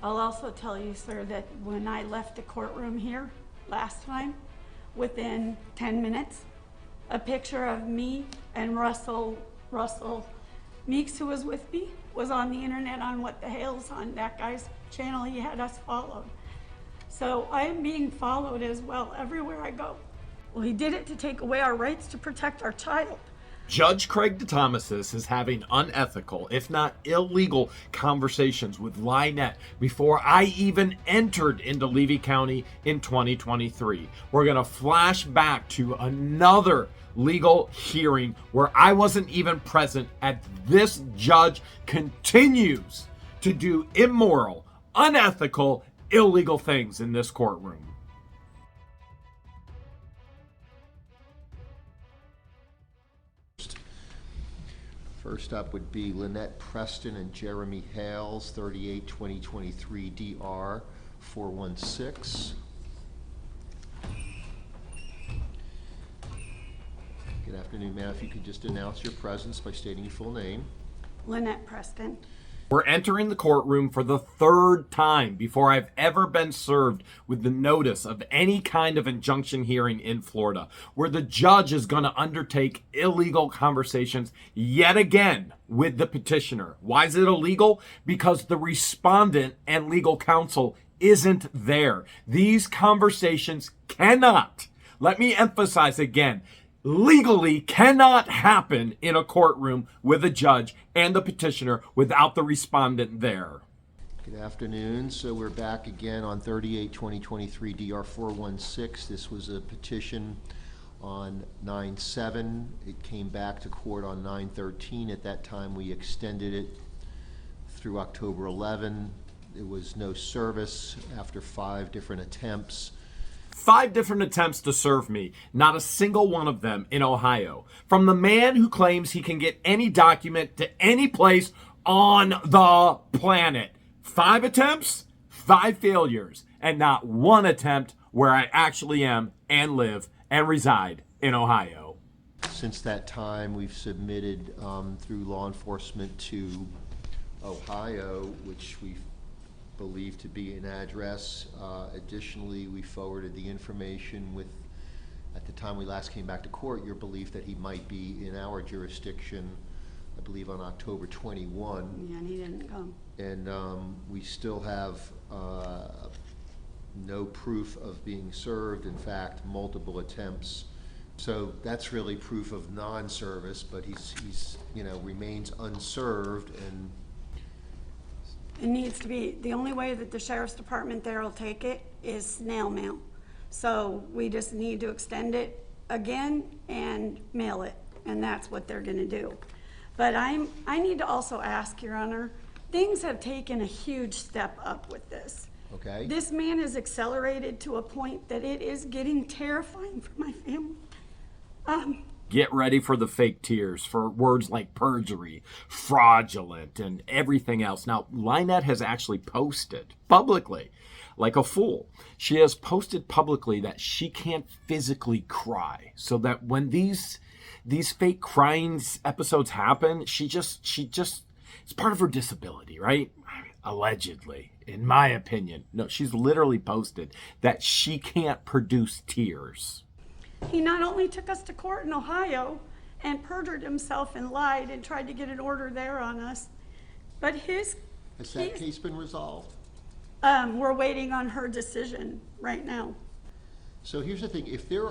I'll also tell you, sir, that when I left the courtroom here last time, within 10 minutes, a picture of me and Russell Meeks, who was with me, was on the internet on What the Hell's on that guy's channel. He had us followed. So I am being followed as well everywhere I go. Well, he did it to take away our rights to protect our child. Judge Craig DeThomasis is having unethical, if not illegal, conversations with LIEnette before I even entered into Levy County in 2023. We're going to flash back to another legal hearing where I wasn't even present, and this judge continues to do immoral, unethical, illegal things in this courtroom. First up would be Lynette Preston and Jeremy Hales, 38-2023 DR 416. Good afternoon, ma'am. If you could just announce your presence by stating your full name. Lynette Preston. We're entering the courtroom for the third time before I've ever been served with the notice of any kind of injunction hearing in Florida, where the judge is going to undertake illegal conversations yet again with the petitioner. Why is it illegal? Because the respondent and legal counsel isn't there. These conversations cannot, let me emphasize again, legally cannot happen in a courtroom with a judge and the petitioner without the respondent there. Good afternoon. So we're back again on 38-2023 DR 416. This was a petition on 9/7. It came back to court on 9/13. At that time, we extended it through October 11. There was no service after 5 different attempts. 5 different attempts to serve me, not a single one of them in Ohio. From the man who claims he can get any document to any place on the planet. 5 attempts, 5 failures, and not one attempt where I actually am and live and reside in Ohio. Since that time, we've submitted through law enforcement to Ohio, which we've believed to be an address. Additionally, we forwarded the information with, at the time we last came back to court, your belief that he might be in our jurisdiction, I believe on October 21. Yeah, and he didn't come. And we still have no proof of being served. In fact, multiple attempts. So that's really proof of non-service, but he's remains unserved, and It needs to be, the only way that the sheriff's department there will take it is snail mail. So we just need to extend it again and mail it, and that's what they're gonna do. But I need to also ask, Your Honor, things have taken a huge step up with this. okay. This man has accelerated to a point that it is getting terrifying for my family. Get ready for the fake tears, for words like perjury, fraudulent, and everything else. Now, LIEnette has actually posted publicly, like a fool. She has posted publicly that she can't physically cry, so that when these fake crying episodes happen, she just it's part of her disability, right? I mean, allegedly, in my opinion. No, she's literally posted that she can't produce tears. He not only took us to court in Ohio and perjured himself and lied and tried to get an order there on us, but Has that case been resolved? we're waiting on her decision right now. So here's the thing: if there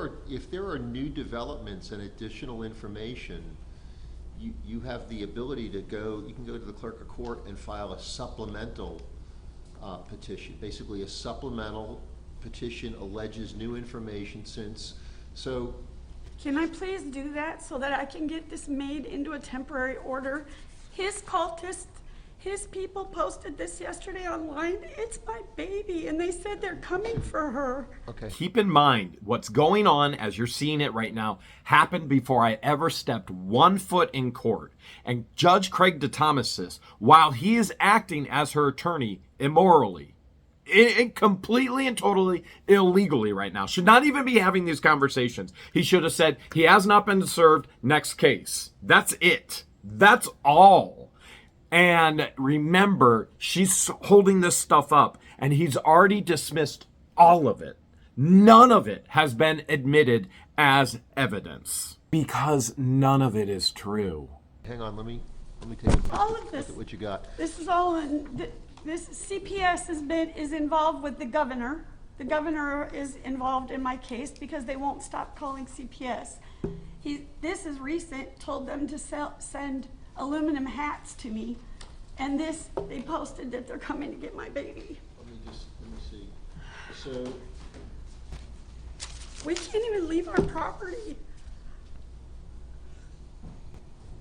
are new developments and additional information, you have the ability to go. You can go to the clerk of court and file a supplemental petition. Basically, a supplemental petition alleges new information since. So, Can I please do that so that I can get this made into a temporary order? His cultists, his people posted this yesterday online. It's my baby, and they said they're coming for her. okay. Keep in mind, what's going on as you're seeing it right now happened before I ever stepped 1 foot in court. And Judge Craig DeThomasis, while he is acting as her attorney immorally, completely and totally illegally right now, should not even be having these conversations. He should have said, he has not been served, next case. That's it. That's all. And remember, she's holding this stuff up, and he's already dismissed all of it. None of it has been admitted as evidence because none of it is true. Hang on, let me take a look All of this. at what you got. This is all this CPS is involved with the governor. The governor is involved in my case because they won't stop calling CPS. This is recent, told them to send aluminum hats to me. And this, they posted that they're coming to get my baby. Let me see. So, We can't even leave our property.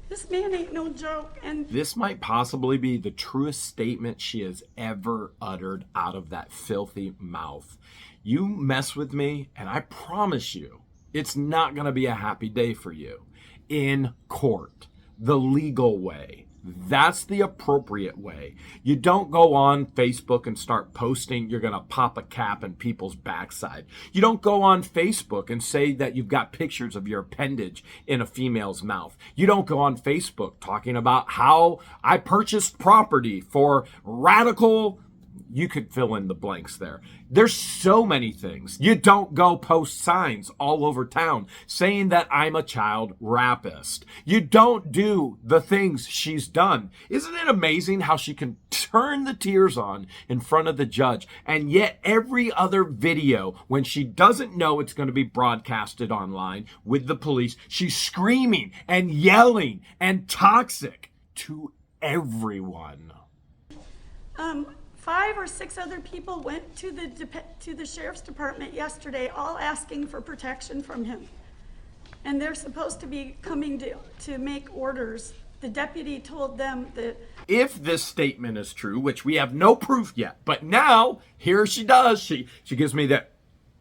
This man ain't no joke. And This might possibly be the truest statement she has ever uttered out of that filthy mouth. You mess with me, and I promise you, it's not going to be a happy day for you. In court, the legal way. That's the appropriate way. You don't go on Facebook and start posting you're going to pop a cap in people's backside. You don't go on Facebook and say that you've got pictures of your appendage in a female's mouth. You don't go on Facebook talking about how I purchased property for radical. You could fill in the blanks there. There's so many things. You don't go post signs all over town saying that I'm a child rapist. You don't do the things she's done. Isn't it amazing how she can turn the tears on in front of the judge, and yet every other video, when she doesn't know it's going to be broadcasted online with the police, she's screaming and yelling and toxic to everyone. 5 or 6 other people went to the sheriff's department yesterday, all asking for protection from him. And they're supposed to be coming to make orders. The deputy told them that if this statement is true, which we have no proof yet, but now here she does. She gives me that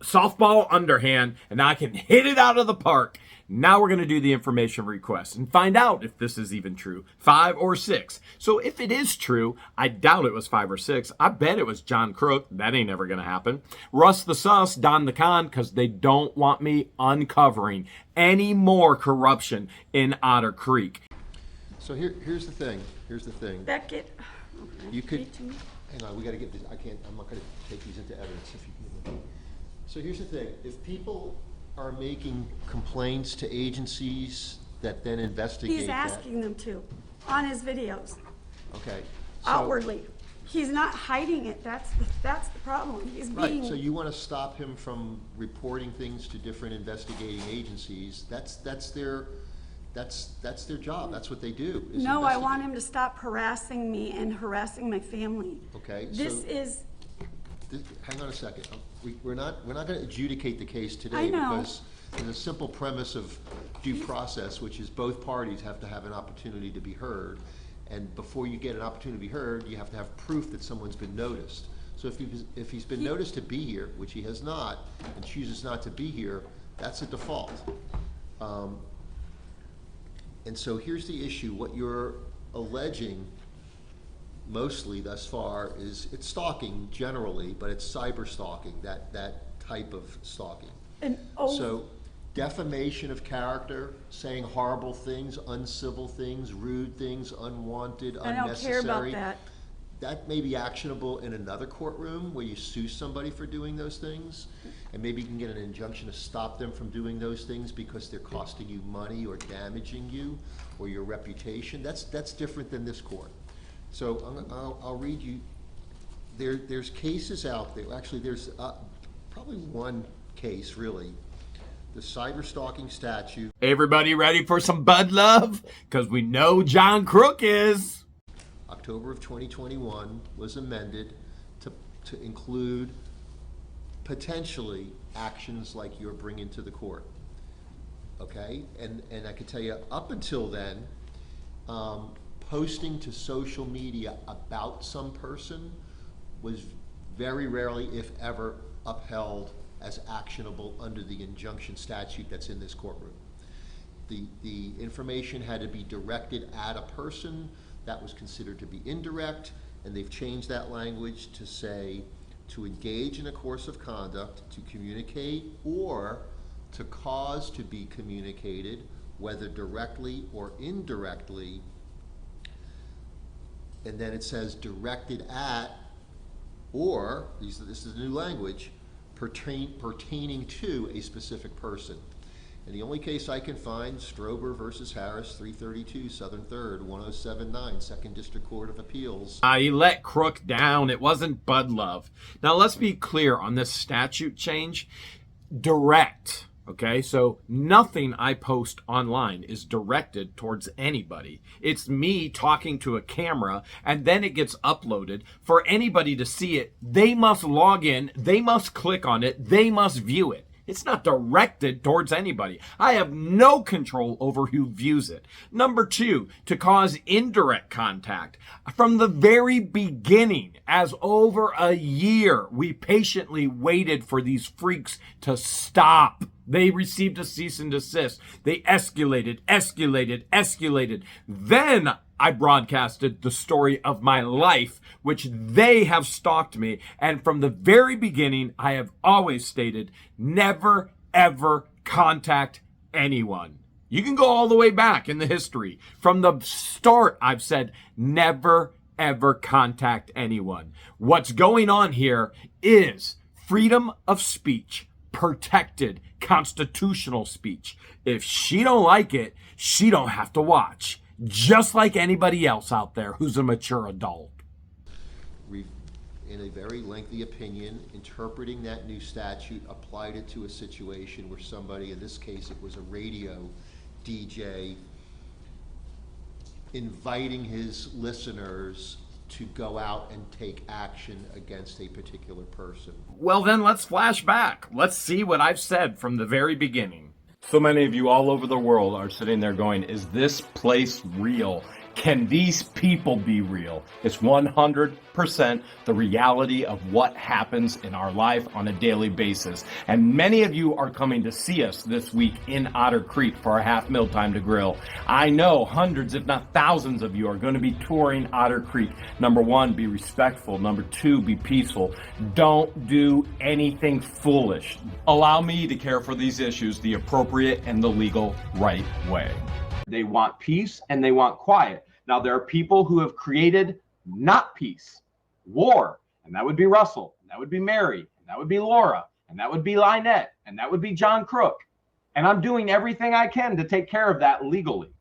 softball underhand, and I can hit it out of the park. Now we're going to do the information request and find out if this is even true, 5 or 6. So if it is true, I doubt it was 5 or 6. I bet it was John Crook. That ain't ever going to happen. Russ the Sus, Don the Con, because they don't want me uncovering any more corruption in Otter Creek. so here's the thing. Beckett. You could, hang on, we got to get this. I'm not going to take these into evidence if you can. So here's the thing. If people are making complaints to agencies that then investigate He's that. asking them to on his videos. Okay. So, Outwardly. He's not hiding it. That's the problem. He's being. right, so you want to stop him from reporting things to different investigating agencies. That's their job. That's what they do. is No, I want investigate. him to stop harassing me and harassing my family. Okay, This so- is, Hang on a second. We're not going to adjudicate the case today. I know. Because there's a simple premise of due process, which is both parties have to have an opportunity to be heard. And before you get an opportunity to be heard, you have to have proof that someone's been noticed. So if he's been noticed to be here, which he has not, and chooses not to be here, that's a default. And so here's the issue. What you're alleging mostly thus far is it's stalking generally, but it's cyber stalking, that type of stalking. So defamation of character, saying horrible things, uncivil things, rude things, unwanted, I don't care unnecessary. about that. That may be actionable in another courtroom where you sue somebody for doing those things, and maybe you can get an injunction to stop them from doing those things because they're costing you money or damaging you or your reputation. That's different than this court. So I'll read you. There's cases out there. Actually, there's probably one case really. The cyber stalking statute. Everybody ready for some Bud Love? Because we know John Crook is. October of 2021 was amended to include potentially actions like you're bringing to the court. Okay, and I can tell you up until then, posting to social media about some person was very rarely, if ever, upheld as actionable under the injunction statute that's in this courtroom. The information had to be directed at a person. That was considered to be indirect, and they've changed that language to say to engage in a course of conduct, to communicate, or to cause to be communicated, whether directly or indirectly, and then it says directed at, or, this is new language, pertaining to a specific person. And the only case I can find, Strober versus Harris, 332 Southern 3rd, 1079, 2nd District Court of Appeals. You let Crook down. It wasn't Bud Love. Now, let's be clear on this statute change. Direct. Okay, so nothing I post online is directed towards anybody. It's me talking to a camera, and then it gets uploaded. For anybody to see it, they must log in, they must click on it, they must view it. It's not directed towards anybody. I have no control over who views it. Number 2, to cause indirect contact. From the very beginning, as over a year, we patiently waited for these freaks to stop. They received a cease and desist. They escalated. Then I broadcasted the story of my life, which they have stalked me. And from the very beginning, I have always stated, never, ever contact anyone. You can go all the way back in the history. From the start, I've said, never, ever contact anyone. What's going on here is freedom of speech, protected constitutional speech. If she don't like it, she don't have to watch. Just like anybody else out there who's a mature adult. In a very lengthy opinion, interpreting that new statute, applied it to a situation where somebody, in this case it was a radio DJ, inviting his listeners to go out and take action against a particular person. Well, then let's flash back. Let's see what I've said from the very beginning. So many of you all over the world are sitting there going, is this place real? Can these people be real? It's 100% the reality of what happens in our life on a daily basis. And many of you are coming to see us this week in Otter Creek for our half meal time to grill. I know hundreds, if not thousands of you are going to be touring Otter Creek. Number 1, be respectful. Number 2, be peaceful. Don't do anything foolish. Allow me to care for these issues the appropriate and the legal right way. They want peace and they want quiet. Now, there are people who have created not peace, war, and that would be Russell, and that would be Mary, and that would be Laura, and that would be LIEnette, and that would be John Crook. And I'm doing everything I can to take care of that legally.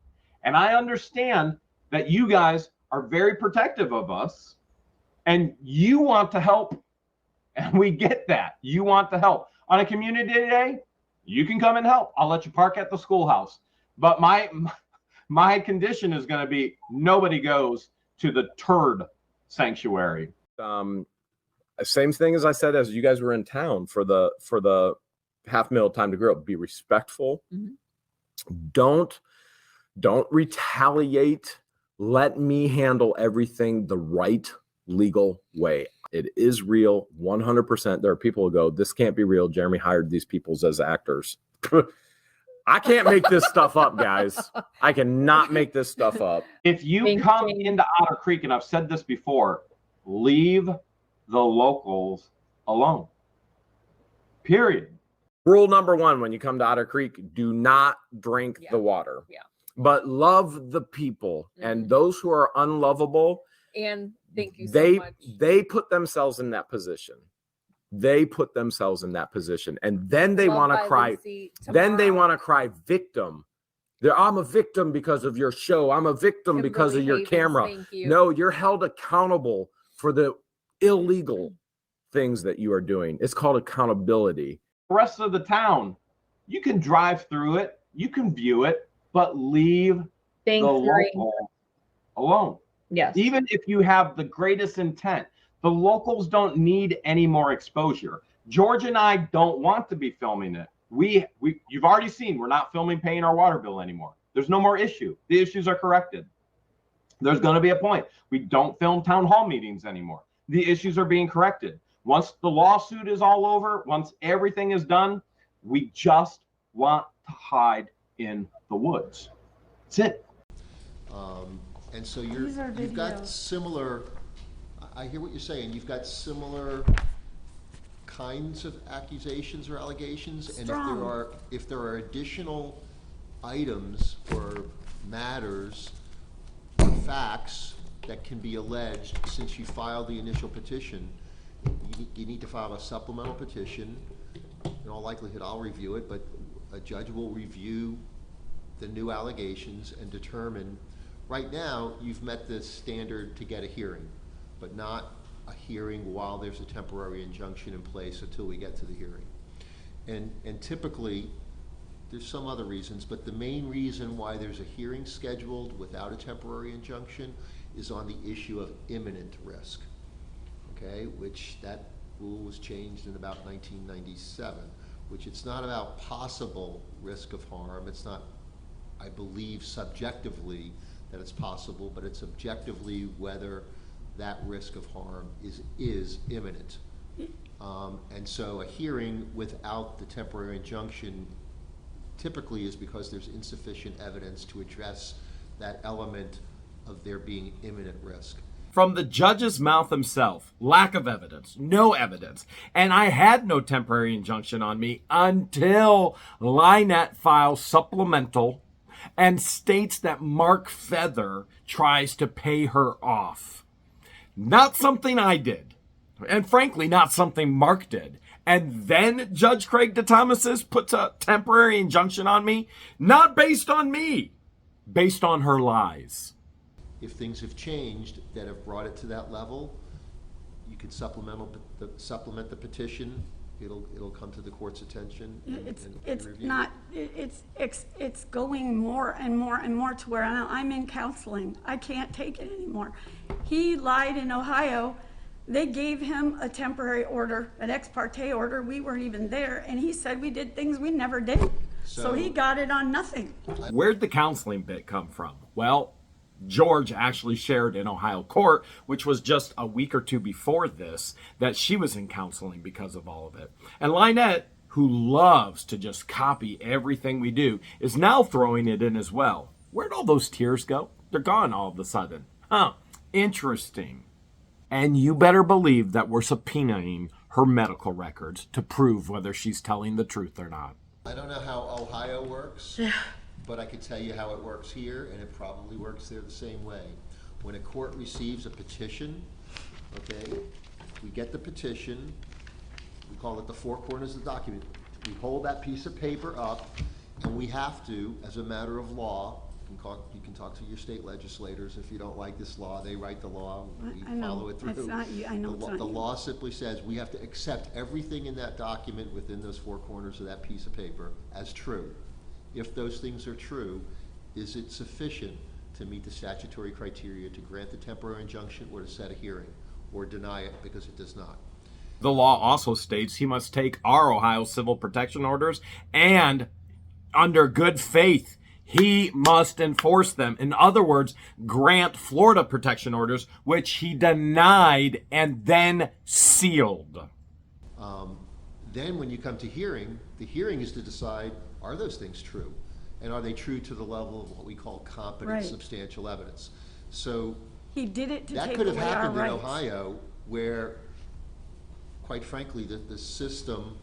And I understand that you guys are very protective of us, and you want to help, and we get that. You want to help. On a community day, you can come and help. I'll let you park at the schoolhouse. But my condition is going to be nobody goes to the turd sanctuary. Same thing as I said as you guys were in town for the half meal time to grill. Be respectful. Mm-hmm. Don't retaliate. Let me handle everything the right legal way. It is real, 100%. There are people who go, this can't be real. Jeremy hired these people as actors. I can't make this stuff up, guys. I cannot make this stuff up. If you come into Otter Creek, and I've said this before, leave the locals alone. Period. Rule number 1, when you come to Otter Creek, do not drink the water. Yeah. But love the people. Mm-hmm. And those who are unlovable, and thank you so much. They put themselves in that position. They put themselves in that position, and then they want to cry. Then they want to cry victim. I'm a victim because of your show. I'm a victim because of your camera. No, you're held accountable for the illegal things that you are doing. It's called accountability. The rest of the town, you can drive through it, you can view it, but leave the local alone. Yes. Even if you have the greatest intent. The locals don't need any more exposure. George and I don't want to be filming it. You've already seen we're not filming paying our water bill anymore. There's no more issue. The issues are corrected. There's going to be a point. We don't film town hall meetings anymore. The issues are being corrected. Once the lawsuit is all over, once everything is done, we just want to hide in the woods. That's it. And so you've got similar. I hear what you're saying. You've got similar kinds of accusations or allegations, and if there are additional items or matters, or facts that can be alleged since you filed the initial petition. You need to file a supplemental petition. In all likelihood, I'll review it, but a judge will review the new allegations and determine. Right now, you've met the standard to get a hearing, but not a hearing while there's a temporary injunction in place until we get to the hearing. And typically, there's some other reasons, but the main reason why there's a hearing scheduled without a temporary injunction is on the issue of imminent risk, okay? Which that rule was changed in about 1997, which it's not about possible risk of harm. It's not, I believe, subjectively that it's possible, but it's objectively whether that risk of harm is imminent. And so a hearing without the temporary injunction typically is because there's insufficient evidence to address that element of there being imminent risk. From the judge's mouth himself, lack of evidence, no evidence. And I had no temporary injunction on me until LIEnette files supplemental and states that Mark Feather tries to pay her off. Not something I did, and frankly, not something Mark did. And then Judge Craig DeThomasis puts a temporary injunction on me, not based on me, based on her lies. If things have changed that have brought it to that level, you can supplement the petition. It'll come to the court's attention. It's going more and more and more to where I'm in counseling. I can't take it anymore. He lied in Ohio. They gave him a temporary order, an ex parte order. We weren't even there, and he said we did things we never did. So he got it on nothing. Where'd the counseling bit come from? Well, George actually shared in Ohio court, which was just a week or two before this, that she was in counseling because of all of it. And LIEnette, who loves to just copy everything we do, is now throwing it in as well. Where'd all those tears go? They're gone all of a sudden. Huh, interesting. And you better believe that we're subpoenaing her medical records to prove whether she's telling the truth or not. I don't know how Ohio works, but I can tell you how it works here, and it probably works there the same way. When a court receives a petition, okay, we get the petition, we call it the four corners of the document. We hold that piece of paper up, and we have to, as a matter of law, you can talk to your state legislators. If you don't like this law, they write the law, we follow it through. It's not you. I know it's not the you. law simply says we have to accept everything in that document within those four corners of that piece of paper as true. If those things are true, is it sufficient to meet the statutory criteria to grant the temporary injunction or to set a hearing, or deny it because it does not? The law also states he must take our Ohio civil protection orders, and under good faith, he must enforce them. In other words, grant Florida protection orders, which he denied and then sealed. Then when you come to hearing, the hearing is to decide, are those things true? And are they true to the level of what we call competent substantial evidence? So he did it to that take could have away our happened in rights. Ohio, where, quite frankly, the system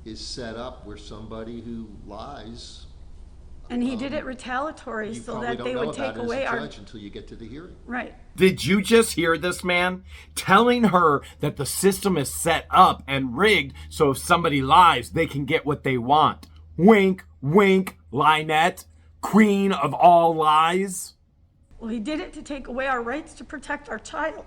is set up where somebody who lies. And he did it retaliatory You so probably that they don't know would take about it away as a our judge until you get to the hearing. right. Did you just hear this man telling her that the system is set up and rigged so if somebody lies, they can get what they want? Wink, wink, LIEnette, queen of all lies. Well, he did it to take away our rights to protect our child.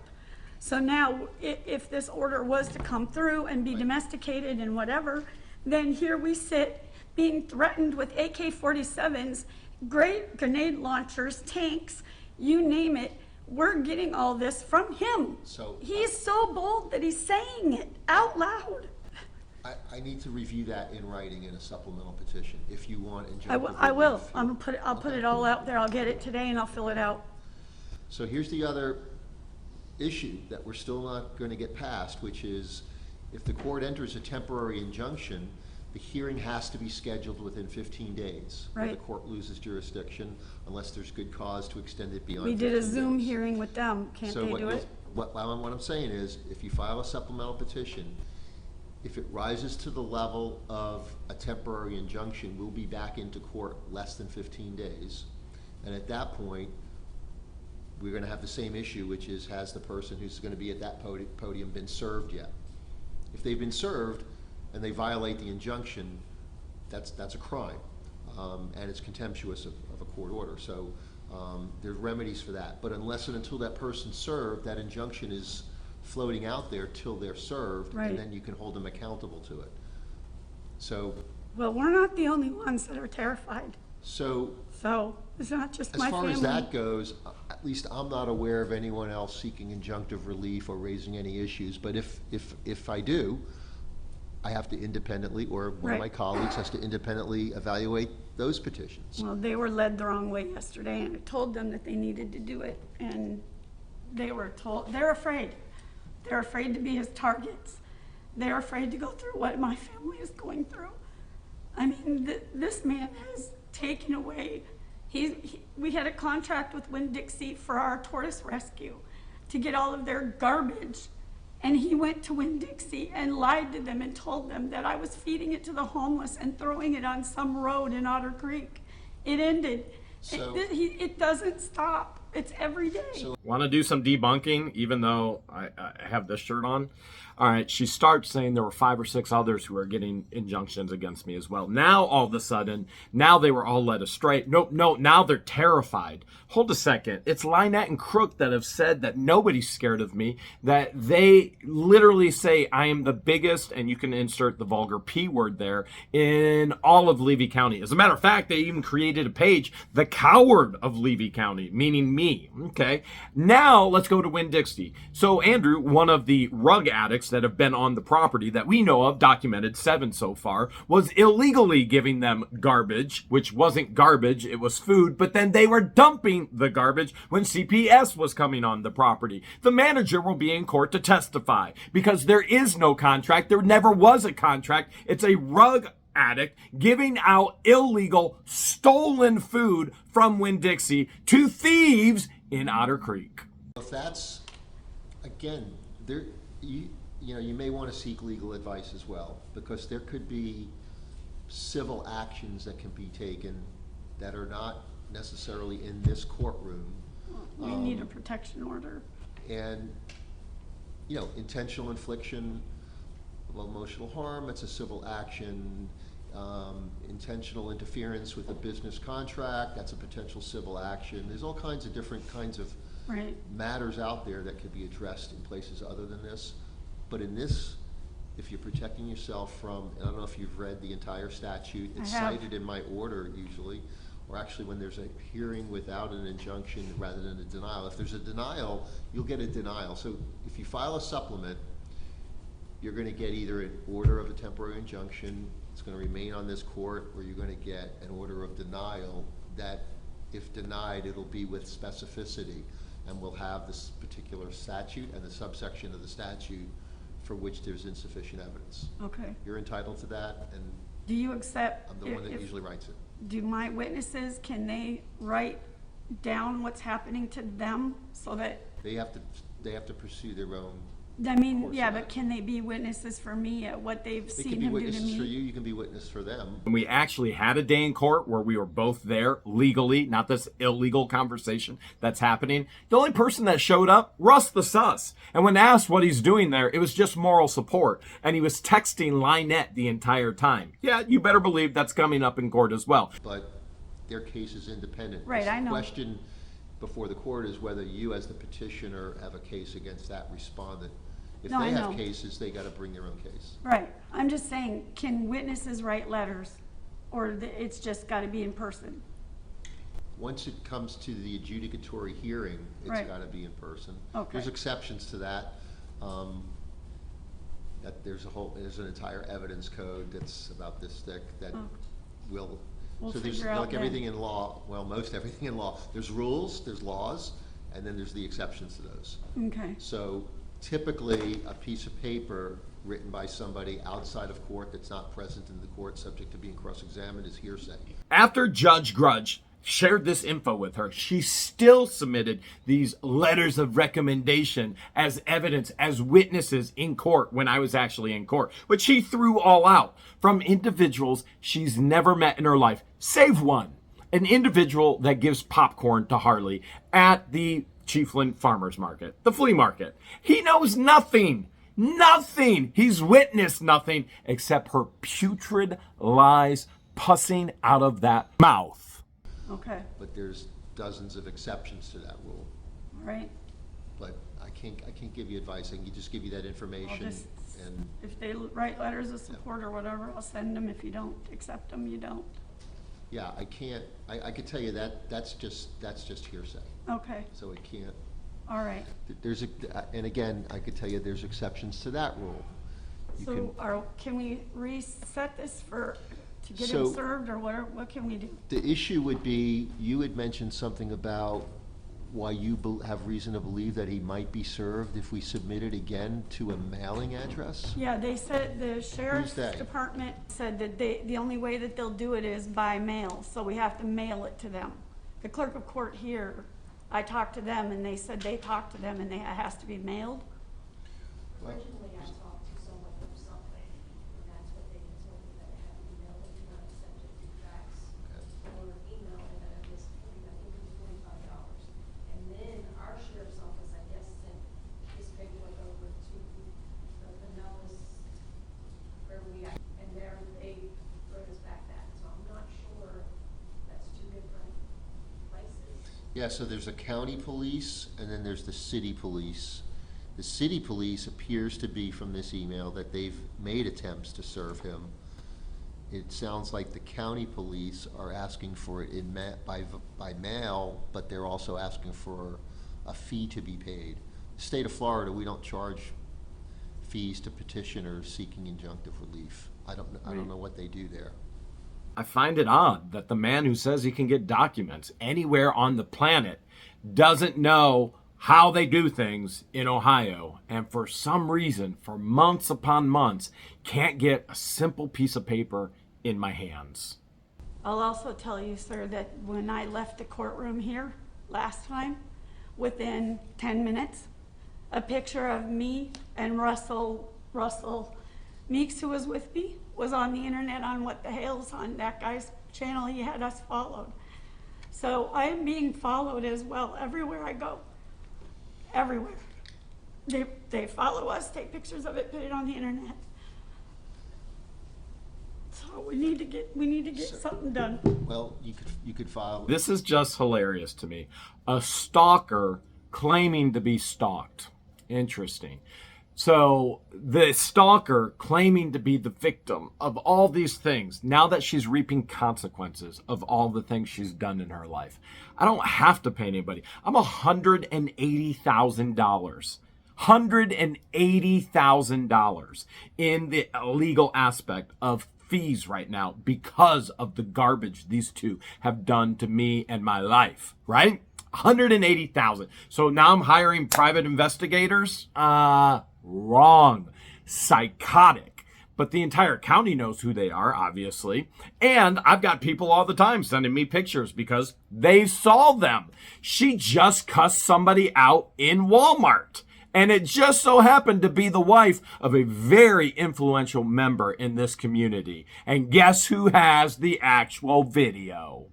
So now, if this order was to come through and be domesticated and whatever, then here we sit being threatened with AK-47s, great grenade launchers, tanks, you name it. We're getting all this from him. So he's so bold that he's saying it out loud. I need to review that in writing in a supplemental petition if you want injunctive I will. relief. I'll put it all out there. I'll get it today and I'll fill it out. So here's the other issue that we're still not going to get past, which is if the court enters a temporary injunction, the hearing has to be scheduled within 15 days. Or the Right. court loses jurisdiction unless there's good cause to extend it beyond We 15 did a days. Zoom hearing with them. Can't So they do it? what I'm saying is, if you file a supplemental petition, if it rises to the level of a temporary injunction, we'll be back into court less than 15 days. And at that point, we're gonna have the same issue, which is, has the person who's gonna be at that podium been served yet? If they've been served and they violate the injunction, that's a crime, and it's contemptuous of a court order. So there's remedies for that. But unless and until that person's served, that injunction is floating out there till they're served, Right. and then you can hold them accountable to it. So, Well, we're not the only ones that are terrified. so So it's not just as my far family. as that goes, at least I'm not aware of anyone else seeking injunctive relief or raising any issues. But if I do, I have to independently, or one of my Right. colleagues has to independently evaluate those petitions. Well, they were led the wrong way yesterday, and I told them that they needed to do it, and they were told, they're afraid. They're afraid to be his targets. They're afraid to go through what my family is going through. I mean, this man has taken away, we had a contract with Winn-Dixie for our tortoise rescue to get all of their garbage. And he went to Winn-Dixie and lied to them and told them that I was feeding it to the homeless and throwing it on some road in Otter Creek. It ended. So- It doesn't stop. It's every day. So- Want to do some debunking, even though I have this shirt on? All right, she starts saying there were 5 or 6 others who are getting injunctions against me as well. Now, all of a sudden, now they were all led astray. No, now they're terrified. Hold a second. It's LIEnette and Crook that have said that nobody's scared of me, that they literally say I am the biggest, and you can insert the vulgar P word there, in all of Levy County. As a matter of fact, they even created a page, the coward of Levy County, meaning me. Okay. Now, let's go to Winn-Dixie. So, Andrew, one of the rug addicts that have been on the property that we know of, documented 7 so far, was illegally giving them garbage, which wasn't garbage, it was food, but then they were dumping the garbage when CPS was coming on the property. The manager will be in court to testify because there is no contract. There never was a contract. It's a rug addict giving out illegal, stolen food from Winn-Dixie to thieves in Otter Creek. If that's, again, there, you may want to seek legal advice as well, because there could be civil actions that can be taken that are not necessarily in this courtroom. We need a protection order. And, intentional infliction of emotional harm, that's a civil action. Intentional interference with a business contract, that's a potential civil action. There's all kinds of different kinds of Right. matters out there that could be addressed in places other than this. But in this, if you're protecting yourself from, and I don't know if you've read the entire statute, it's I have. cited in my order usually, or actually when there's a hearing without an injunction rather than a denial. If there's a denial, you'll get a denial. So if you file a supplement, you're gonna get either an order of a temporary injunction, it's gonna remain on this court, or you're gonna get an order of denial that, if denied, it'll be with specificity, and we'll have this particular statute and the subsection of the statute for which there's insufficient evidence. Okay. You're entitled to that, and Do you accept? I'm the one that if- usually writes it. Do my witnesses, can they write down what's happening to them so that, They have to pursue their own. I mean, course yeah, of but action. can they be witnesses for me at what they've They seen can be him do to witnesses for me? you, you can be witness for them. And we actually had a day in court where we were both there legally, not this illegal conversation that's happening. The only person that showed up, Russ the Sus. And when asked what he's doing there, it was just moral support. And he was texting LIEnette the entire time. Yeah, you better believe that's coming up in court as well. But their case is independent. Right, I know. The question before the court is whether you, as the petitioner, have a case against that respondent. If No, they I have know. cases, they gotta bring their own case. Right, I'm just saying, can witnesses write letters, or it's just gotta be in person? Once it comes to the adjudicatory hearing, it's Right. gotta be in person. Okay. There's exceptions to that. That there's an entire evidence code that's about this thick that Oh. will. We'll So there's, figure out like then. everything in law, well, most everything in law, there's rules, there's laws, and then there's the exceptions to those. Okay, So typically, a piece of paper written by somebody outside of court that's not present in the court, subject to being cross-examined, is hearsay. After Judge Grudge shared this info with her, she still submitted these letters of recommendation as evidence, as witnesses in court when I was actually in court, which she threw all out from individuals she's never met in her life, save one. An individual that gives popcorn to Harley at the Chiefland Farmers Market, the flea market. He knows nothing. Nothing. He's witnessed nothing except her putrid lies pussing out of that mouth. Okay, But there's dozens of exceptions to that rule. all right. But I can't give you advice. I can just give you that I'll information. just, And if they write letters of support or whatever, I'll send them. If you don't accept them, you don't. yeah, I can't. I could tell you that that's just hearsay. Okay, So it can't. all right. There's and again, I could tell you there's exceptions to that rule. You So can we reset this to get So- him served, or what can we do? The issue would be, you had mentioned something about why you have reason to believe that he might be served if we submit it again to a mailing address? Yeah, they said, the sheriff's they? department said that the only way that they'll do it is by mail, so we have to mail it to them. The clerk of court here, I talked to them and they said they talked to them and it has to be mailed. Originally, I talked to someone from something, and that's what they had told me, that it had to be mailed, and not accepted through fax or email, and that it was, I think it was $45. And then our sheriff's office, I guess, sent this paperwork over to the Nellis, where we, and there they wrote us back that, so I'm not sure that's two different places. Yeah, so there's a county police and then there's the city police. The city police appears to be, from this email, that they've made attempts to serve him. It sounds like the county police are asking for it by mail, but they're also asking for a fee to be paid. The state of Florida, we don't charge fees to petitioners seeking injunctive relief. I don't know what they do there. I find it odd that the man who says he can get documents anywhere on the planet doesn't know how they do things in Ohio, and for some reason, for months upon months, can't get a simple piece of paper in my hands. I'll also tell you, sir, that when I left the courtroom here last time, within 10 minutes, a picture of me and Russell Meeks, who was with me, was on the internet on What the Hell's, on that guy's channel. He had us followed. So I am being followed as well everywhere I go. Everywhere. They follow us, take pictures of it, put it on the internet. So we need to get something done. Well, you could file. This is just hilarious to me. A stalker claiming to be stalked. Interesting. So the stalker claiming to be the victim of all these things, now that she's reaping consequences of all the things she's done in her life. I don't have to pay anybody. I'm $180,000. $180,000 in the legal aspect of fees right now because of the garbage these two have done to me and my life, right? 180,000. So now I'm hiring private investigators? Wrong. Psychotic. But the entire county knows who they are, obviously. And I've got people all the time sending me pictures because they saw them. She just cussed somebody out in Walmart. And it just so happened to be the wife of a very influential member in this community. And guess who has the actual video?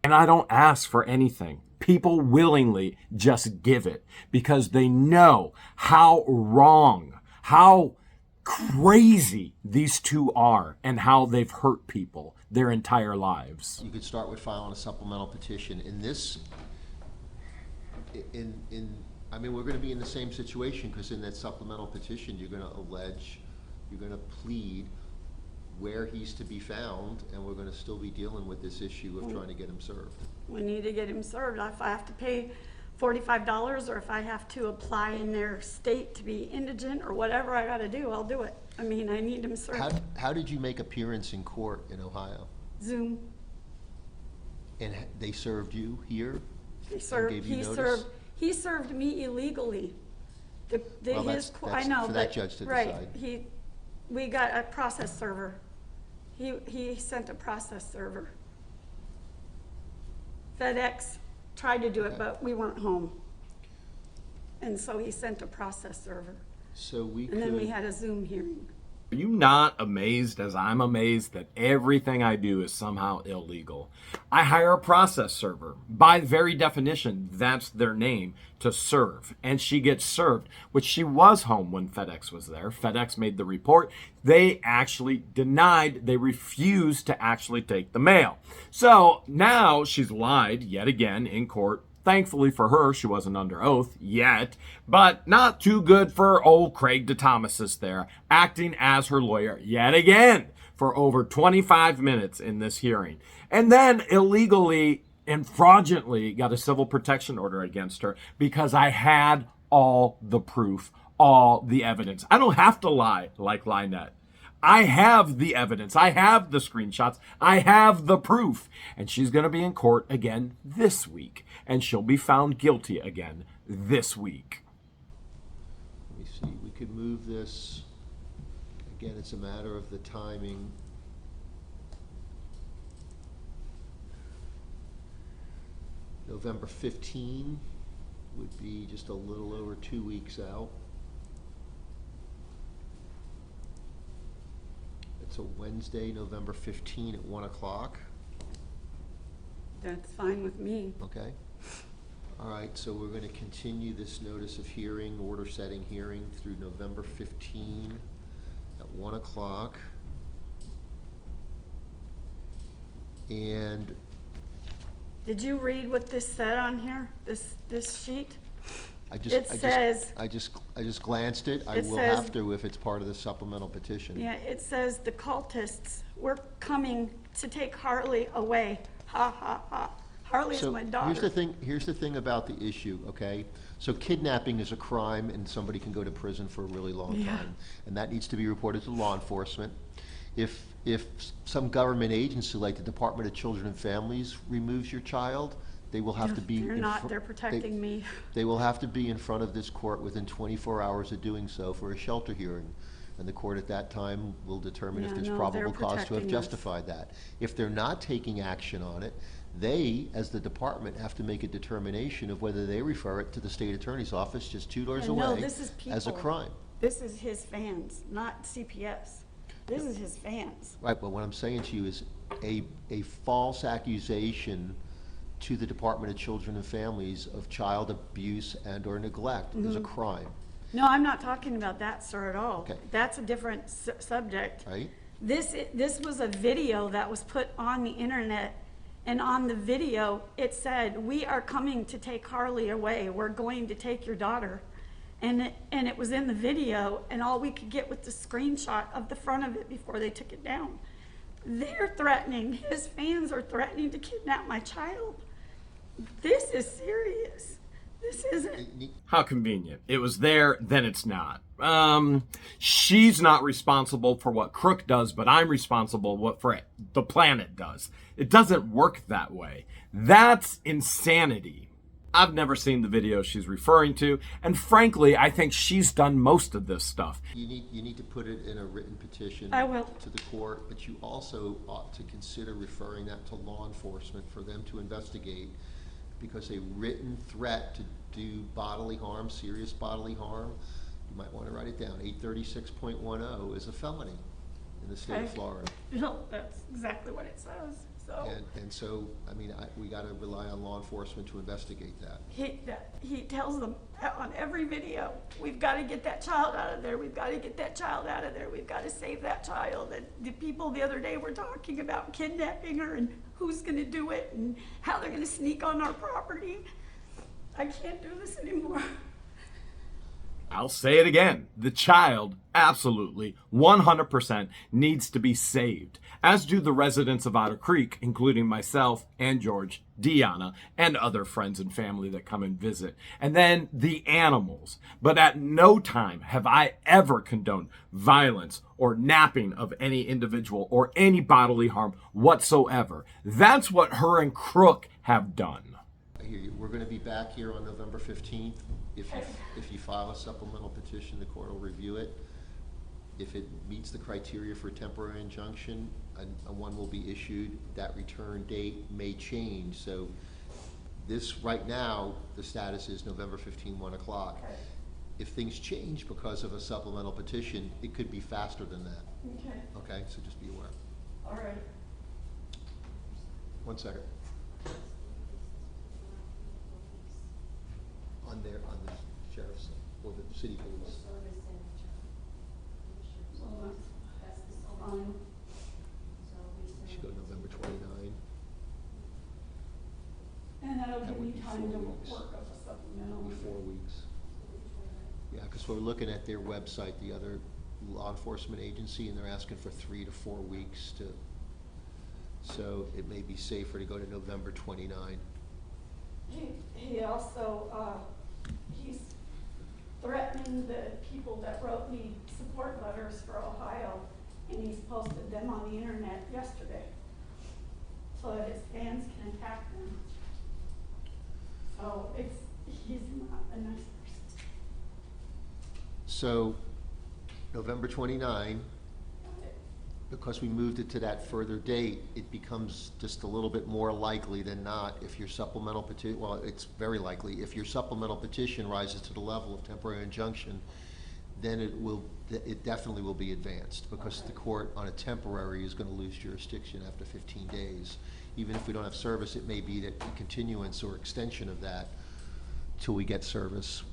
And I don't ask for anything. People willingly just give it because they know how wrong, how crazy these two are and how they've hurt people their entire lives. You could start with filing a supplemental petition. I mean, we're going to be in the same situation because in that supplemental petition, you're going to allege, you're going to plead where he's to be found, and we're going to still be dealing with this issue of trying to get him served. We need to get him served. If I have to pay $45 or if I have to apply in their state to be indigent or whatever I gotta do, I'll do it. I mean, I need him served. How did you make appearance in court in Ohio? Zoom. And they served you here? He served, gave you he notice? served, he served me illegally. Well, that's I know, for that but, judge to right, decide. we got a process server. He sent a process server. FedEx tried to do it, but we weren't home. And so he sent a process server. So we And then we could, had a Zoom hearing. Are you not amazed as I'm amazed that everything I do is somehow illegal? I hire a process server. By very definition, that's their name, to serve. And she gets served, which she was home when FedEx was there. FedEx made the report. They actually denied, they refused to actually take the mail. So now she's lied yet again in court. Thankfully for her, she wasn't under oath yet, but not too good for old Craig DeThomasis there, acting as her lawyer yet again for over 25 minutes in this hearing. And then illegally and fraudulently got a civil protection order against her because I had all the proof, all the evidence. I don't have to lie like LIEnette. I have the evidence. I have the screenshots. I have the proof. And she's going to be in court again this week. And she'll be found guilty again this week. Let me see. We could move this. Again, it's a matter of the timing. November 15 would be just a little over 2 weeks out. It's a Wednesday, November 15 at 1 o'clock. That's fine with me. Okay. All right, so we're going to continue this notice of hearing, order setting hearing through November 15 at 1 o'clock. And Did you read what this said on here? This sheet? I just glanced it. I It will says- have to if it's part of the supplemental petition. Yeah, it says the cultists were coming to take Harley away. Ha ha ha. Harley's So my daughter. here's the thing about the issue, okay? So kidnapping is a crime and somebody can go to prison for a really long time. And that needs to be reported to law enforcement. If some government agency like the Department of Children and Families removes your child, they will have to be. They're not, they're protecting me. They will have to be in front of this court within 24 hours of doing so for a shelter hearing. And the court at that time will determine if Yeah, there's no, probable they're cause to have protecting us. justified that. If they're not taking action on it, they, as the department, have to make a determination of whether they refer it to the state attorney's office just 2 doors Yeah, no, away this is as a people. crime. This is his fans, not CPS. This is his fans. Right, but what I'm saying to you is a false accusation to the Department of Children and Families of child abuse and or neglect is a crime, No, I'm not talking about that, sir, at all. Okay. That's a different subject. right? This was a video that was put on the internet, and on the video, it said, "We are coming to take Harley away. We're going to take your daughter." And it was in the video, and all we could get was the screenshot of the front of it before they took it down. They're threatening, his fans are threatening to kidnap my child. This is serious. This isn't. How convenient. It was there, then it's not. She's not responsible for what Crook does, but I'm responsible for the planet does. It doesn't work that way. That's insanity. I've never seen the video she's referring to, and frankly, I think she's done most of this stuff. You need to put it in a written petition I will. to the court, but you also ought to consider referring that to law enforcement for them to investigate, because a written threat to do bodily harm, serious bodily harm, you might want to write it down, 836.10 is a felony in the state of Okay. Florida. No, that's exactly what it says, so. And so, I mean, we got to rely on law enforcement to investigate that. He tells them on every video, "We've got to get that child out of there. We've got to get that child out of there. We've got to save that child." And the people the other day were talking about kidnapping her and who's going to do it and how they're going to sneak on our property. I can't do this anymore. I'll say it again. The child absolutely 100% needs to be saved, as do the residents of Otter Creek, including myself and George, Deanna, and other friends and family that come and visit. And then the animals. But at no time have I ever condoned violence or napping of any individual or any bodily harm whatsoever. That's what her and Crook have done. I hear you. We're going to be back here on November 15th. If you file a supplemental petition, the court will review it. If it meets the criteria for a temporary injunction, a one will be issued. That return date may change. So this, right now, the status is November 15, 1 o'clock. if things change because of a supplemental petition, it could be faster than that. Okay, Okay, so just be aware. all right. 1 second. On the sheriff's or the city police. Service and Well, that's the fine. song. Should go November 29. And that'll That give would me be time 4 to weeks. work up a supplemental. Be 4 weeks. Yeah, because we're looking at their website, the other law enforcement agency, and they're asking for 3 to 4 weeks to, so it may be safer to go to November 29. He also, he's threatening the people that wrote me support letters for Ohio, and he's posted them on the internet yesterday, so that his fans can attack them. So he's not a nice person. So, November 29, because we moved it to that further date, it becomes just a little bit more likely than not if your supplemental petition, well, it's very likely, if your supplemental petition rises to the level of temporary injunction, then it definitely will be advanced, because the court on a temporary is gonna lose jurisdiction after 15 days. Even if we don't have service, it may be that the continuance or extension of that till we get service,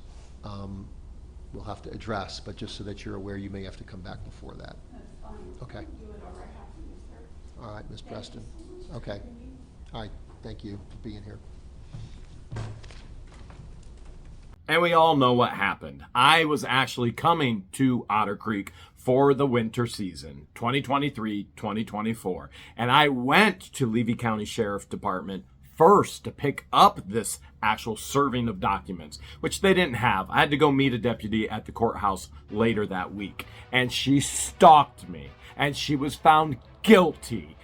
we'll have to address, but just so that you're aware, you may have to come back before that. That's fine. Okay. Do whatever I have to do, sir. All right, Ms. Thank you Preston. so much for Okay. having me. All right, thank you for being here. And we all know what happened. I was actually coming to Otter Creek for the winter season, 2023-2024. And I went to Levy County Sheriff Department first to pick up this actual serving of documents, which they didn't have. I had to go meet a deputy at the courthouse later that week. And she stalked me. And she was found guilty